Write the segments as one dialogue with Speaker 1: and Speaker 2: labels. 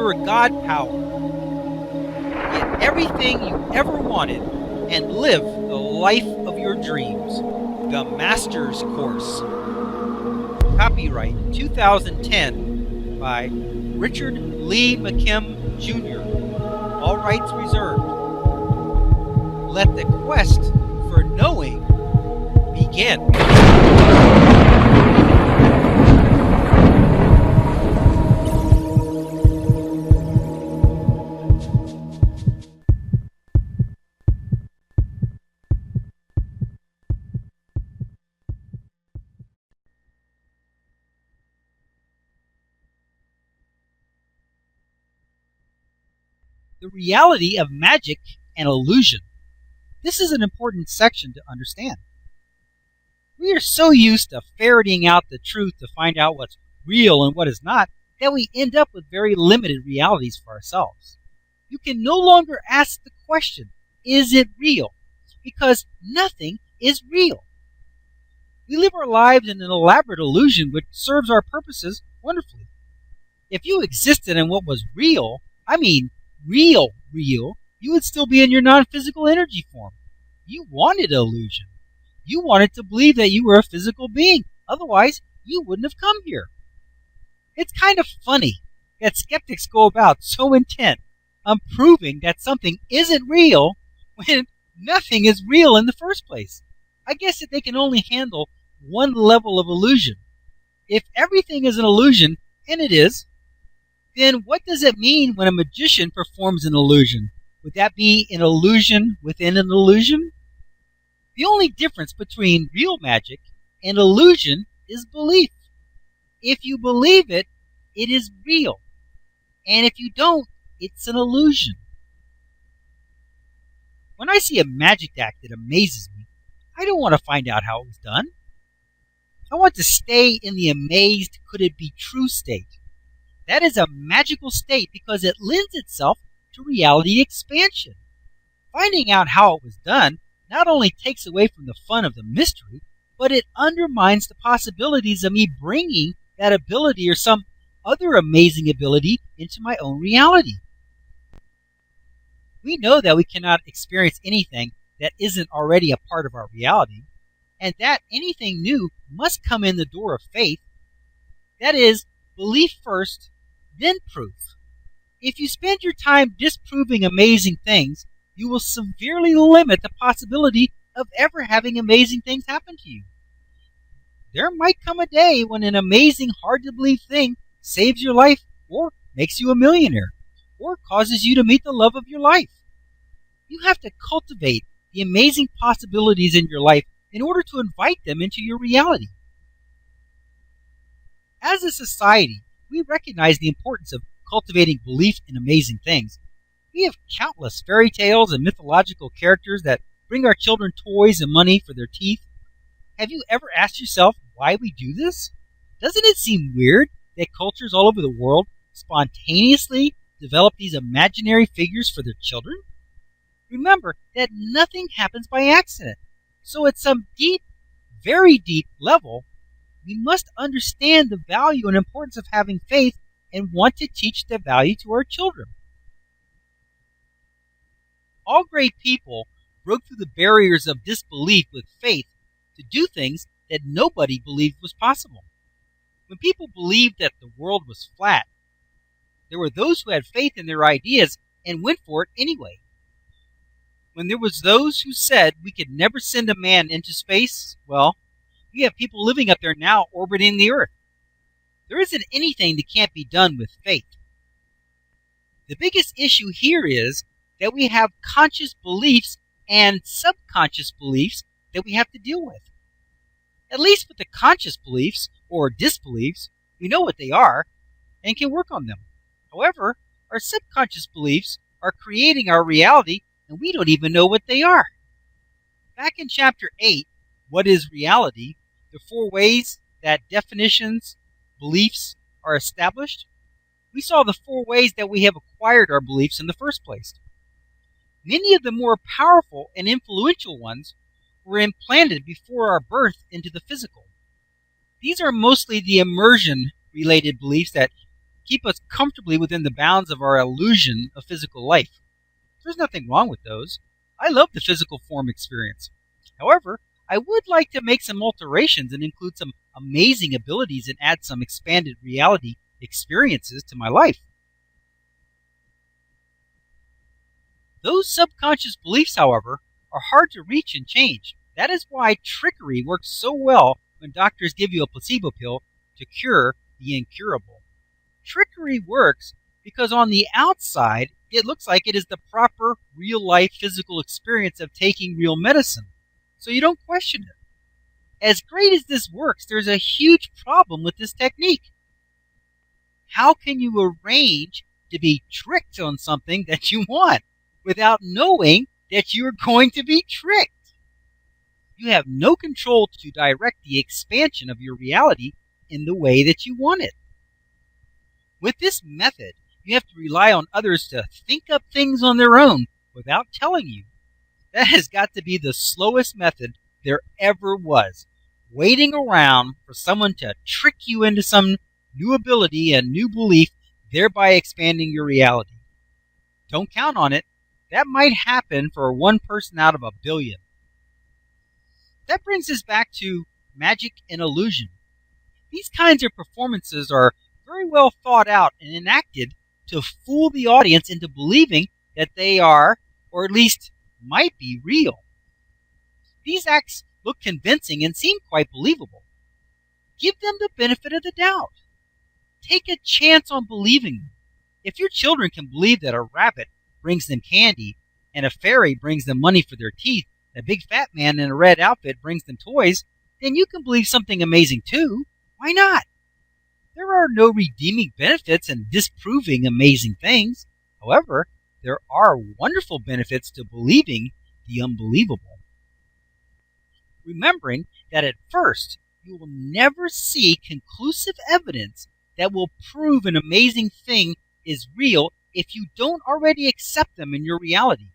Speaker 1: you're a god power. Get everything you ever wanted and live the life of your dreams. The Master's Course. Copyright 2010 by Richard Lee McKim Jr. All rights reserved. Let the quest for knowing begin. The reality of magic and illusion. This is an important section to understand. We are so used to ferreting out the truth to find out what's real and what is not that we end up with very limited realities for ourselves. You can no longer ask the question, is it real? Because nothing is real. We live our lives in an elaborate illusion which serves our purposes wonderfully. If you existed in what was real, real, you would still be in your non-physical energy form. You wanted illusion. You wanted to believe that you were a physical being. Otherwise, you wouldn't have come here. It's kind of funny that skeptics go about so intent on proving that something isn't real when nothing is real in the first place. I guess that they can only handle one level of illusion. If everything is an illusion, and it is, then what does it mean when a magician performs an illusion? Would that be an illusion within an illusion? The only difference between real magic and illusion is belief. If you believe it, it is real. And if you don't, it's an illusion. When I see a magic act that amazes me, I don't want to find out how it was done. I want to stay in the amazed could-it-be-true state. That is a magical state because it lends itself to reality expansion. Finding out how it was done not only takes away from the fun of the mystery, but it undermines the possibilities of me bringing that ability or some other amazing ability into my own reality. We know that we cannot experience anything that isn't already a part of our reality, and that anything new must come in the door of faith. That is, belief first, then proof. If you spend your time disproving amazing things, you will severely limit the possibility of ever having amazing things happen to you. There might come a day when an amazing, hard-to-believe thing saves your life or makes you a millionaire or causes you to meet the love of your life. You have to cultivate the amazing possibilities in your life in order to invite them into your reality. As a society, we recognize the importance of cultivating belief in amazing things. We have countless fairy tales and mythological characters that bring our children toys and money for their teeth. Have you ever asked yourself why we do this? Doesn't it seem weird that cultures all over the world spontaneously develop these imaginary figures for their children? Remember that nothing happens by accident. So at some deep, very deep level, we must understand the value and importance of having faith and want to teach the value to our children. All great people broke through the barriers of disbelief with faith to do things that nobody believed was possible. When people believed that the world was flat, there were those who had faith in their ideas and went for it anyway. When there was those who said we could never send a man into space, well, you have people living up there now orbiting the Earth. There isn't anything that can't be done with faith. The biggest issue here is that we have conscious beliefs and subconscious beliefs that we have to deal with. At least with the conscious beliefs, or disbeliefs, we know what they are and can work on them. However, our subconscious beliefs are creating our reality and we don't even know what they are. Back in Chapter 8, What is Reality? The 4 ways that definitions, beliefs are established, we saw the 4 ways that we have acquired our beliefs in the first place. Many of the more powerful and influential ones were implanted before our birth into the physical. These are mostly the immersion-related beliefs that keep us comfortably within the bounds of our illusion of physical life. There's nothing wrong with those. I love the physical form experience. However, I would like to make some alterations and include some amazing abilities and add some expanded reality experiences to my life. Those subconscious beliefs, however, are hard to reach and change. That is why trickery works so well when doctors give you a placebo pill to cure the incurable. Trickery works because on the outside, it looks like it is the proper, real-life physical experience of taking real medicine, so you don't question it. As great as this works, there's a huge problem with this technique. How can you arrange to be tricked on something that you want without knowing that you're going to be tricked? You have no control to direct the expansion of your reality in the way that you want it. With this method, you have to rely on others to think up things on their own without telling you. That has got to be the slowest method there ever was. Waiting around for someone to trick you into some new ability and new belief, thereby expanding your reality. Don't count on it. That might happen for one person out of a billion. That brings us back to magic and illusion. These kinds of performances are very well thought out and enacted to fool the audience into believing that they are, or at least might be, real. These acts look convincing and seem quite believable. Give them the benefit of the doubt. Take a chance on believing them. If your children can believe that a rabbit brings them candy, and a fairy brings them money for their teeth, and a big fat man in a red outfit brings them toys, then you can believe something amazing too. Why not? There are no redeeming benefits in disproving amazing things. However, there are wonderful benefits to believing the unbelievable. Remembering that at first, you will never see conclusive evidence that will prove an amazing thing is real if you don't already accept them in your reality.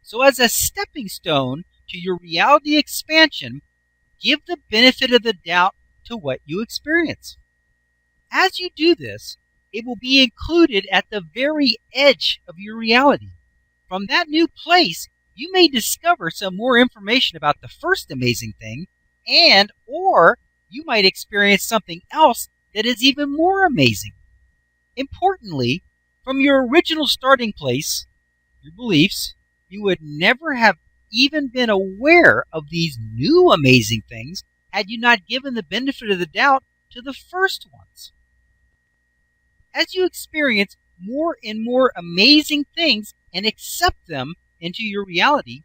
Speaker 1: So as a stepping stone to your reality expansion, give the benefit of the doubt to what you experience. As you do this, it will be included at the very edge of your reality. From that new place, you may discover some more information about the first amazing thing, or you might experience something else that is even more amazing. Importantly, from your original starting place, your beliefs, you would never have even been aware of these new amazing things had you not given the benefit of the doubt to the first ones. As you experience more and more amazing things and accept them into your reality,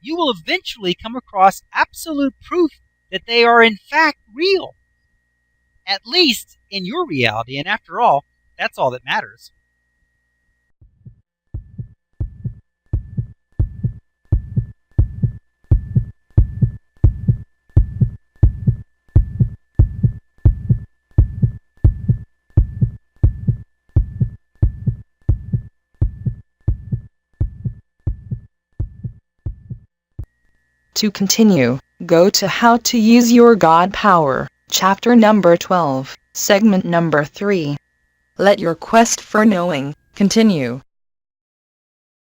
Speaker 1: you will eventually come across absolute proof that they are in fact real. At least in your reality, and after all, that's all that matters.
Speaker 2: To continue, go to How to Use Your God Power, chapter number 12, segment number 3. Let your quest for knowing continue.